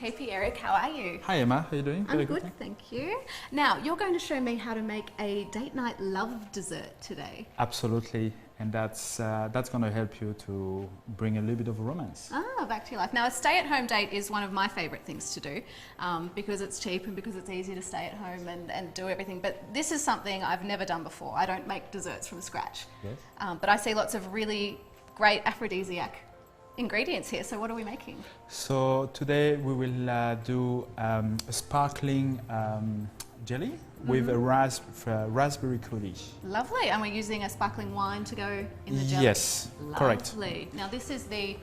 Hey Pierrick, how are you? Hi Emma, how are you doing? I'm good, thank you. Now, you're going to show me how to make a date night love dessert today. Absolutely, and that's going to help you to bring a little bit of romance. Ah, back to your life. Now, a stay-at-home date is one of my favourite things to do because it's cheap and because it's easy to stay at home and do everything. But this is something I've never done before. I don't make desserts from scratch. Yes. But I see lots of really great aphrodisiac ingredients here. So what are we making? So today we will do a sparkling jelly with a raspberry coulis. Lovely, and we're using a sparkling wine to go in the jelly? Yes, correct. Lovely. Now this is the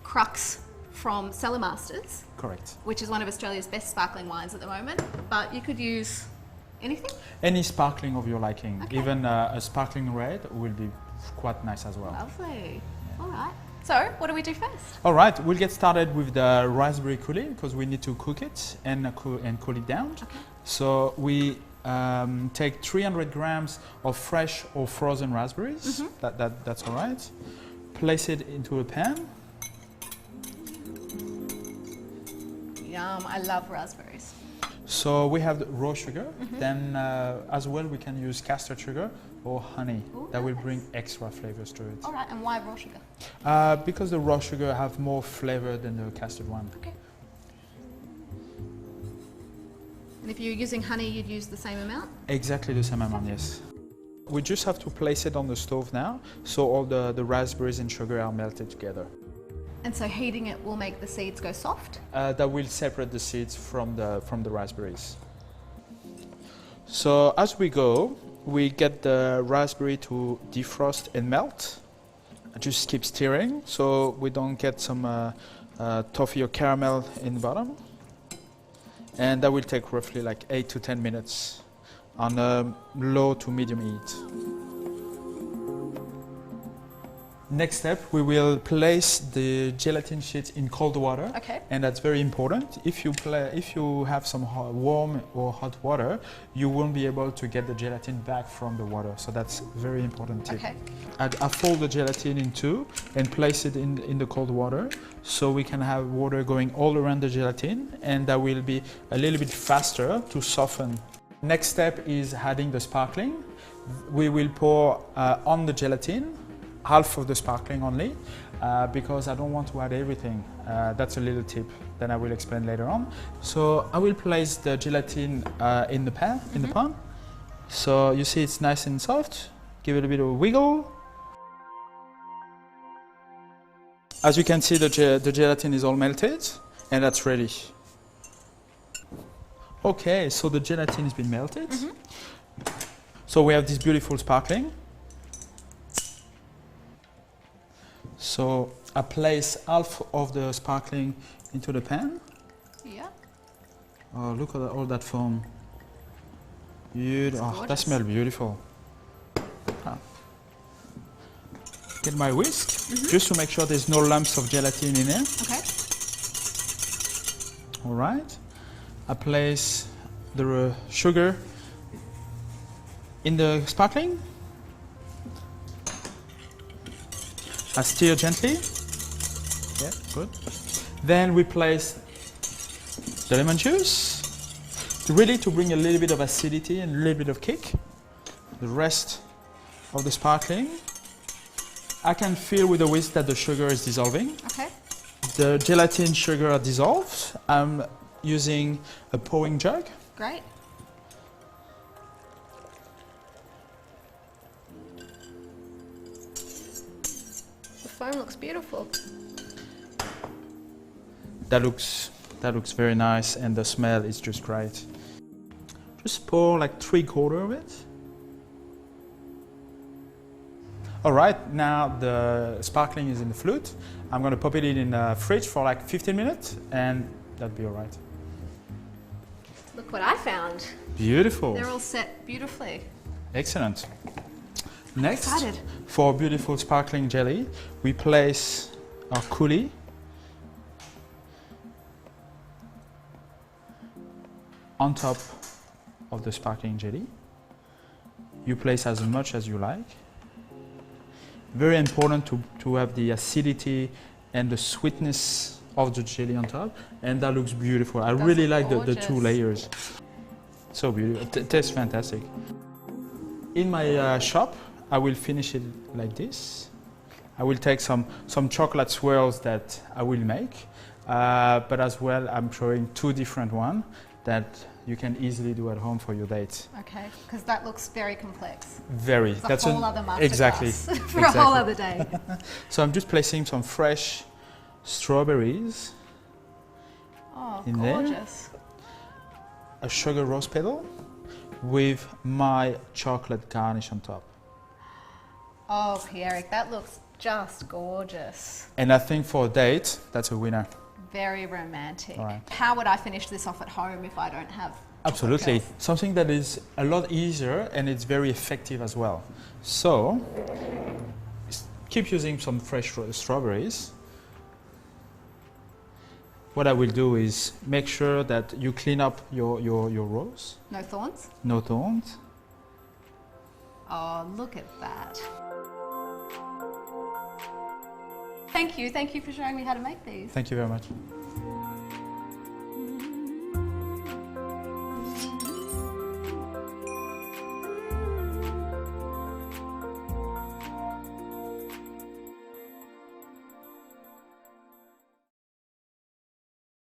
crux from Cellar Masters. Correct. Which is one of Australia's best sparkling wines at the moment, but you could use anything? Any sparkling of your liking. Okay. Even a sparkling red will be quite nice as well. Lovely. Yeah. All right. So, what do we do first? All right, we'll get started with the raspberry coulis because we need to cook it and cool it down. Okay. So we take 300 grams of fresh or frozen raspberries. That's all right. Place it into a pan. Yum, I love raspberries. So we have the raw sugar. Then as well we can use custard sugar or honey. Ooh, that will nice. bring extra flavors to it. All right, and why raw sugar? Because the raw sugar have more flavor than the custard one. Okay. And if you're using honey, you'd use the same amount? Exactly the same amount, yes. We just have to place it on the stove now, so all the raspberries and sugar are melted together. And so heating it will make the seeds go soft? That will separate the seeds from the raspberries. So as we go, we get the raspberry to defrost and melt. Just keep stirring so we don't get some toffee or caramel in the bottom. And that will take roughly like 8 to 10 minutes on a low to medium heat. Next step, we will place the gelatin sheet in cold water. Okay. And that's very important. If you have some warm or hot water, you won't be able to get the gelatin back from the water. So that's a very important tip. Okay. I fold the gelatin in two and place it in the cold water so we can have water going all around the gelatin, and that will be a little bit faster to soften. Next step is adding the sparkling. We will pour on the gelatin half of the sparkling only because I don't want to add everything. That's a little tip that I will explain later on. So I will place the gelatin in the pan, in the pan. So you see it's nice and soft. Give it a bit of a wiggle. As you can see, the gelatin is all melted and that's ready. Okay, so the gelatin has been melted. So we have this beautiful sparkling. So I place half of the sparkling into the pan. Yeah. Oh, look at all that foam. Beautiful. Oh, that smells beautiful. Get my whisk, just to make sure there's no lumps of gelatin in there. Okay. All right. I place the sugar in the sparkling. I stir gently. Yeah, good. Then we place the lemon juice, really to bring a little bit of acidity and a little bit of kick. The rest of the sparkling. I can feel with the whisk that the sugar is dissolving. Okay. The gelatin sugar are dissolved. I'm using a pouring jug. Great. The foam looks beautiful. That looks very nice, and the smell is just great. Just pour like 3/4 of it. All right, now the sparkling is in the flute. I'm going to pop it in the fridge for like 15 minutes, and that'll be all right. Look what I found. Beautiful. They're all set beautifully. Excellent. Next, Excited. for beautiful sparkling jelly, we place our coulis on top of the sparkling jelly. You place as much as you like. Very important to have the acidity and the sweetness of the jelly on top, and that looks beautiful. I Does really look like the two gorgeous. layers. So beautiful. It tastes fantastic. In my shop, I will finish it like this. I will take some chocolate swirls that I will make, but as well I'm showing two different ones that you can easily do at home for your date. Okay, because that looks very complex. Very. It's a That's whole other masterclass exactly for a whole other day. So I'm just placing some fresh strawberries Oh, in there. gorgeous. A sugar rose petal with my chocolate garnish on top. Oh, Pierrick, that looks just gorgeous. And I think for a date, that's a winner. Very romantic. All right. How would I finish this off at home if I don't have Absolutely. chocolate Something that is a lot easier and it's very effective as well. So keep using some fresh strawberries. What I will do is make sure that you clean up your rose. No thorns? No thorns. Oh, look at that. Thank you for showing me how to make these. Thank you very much.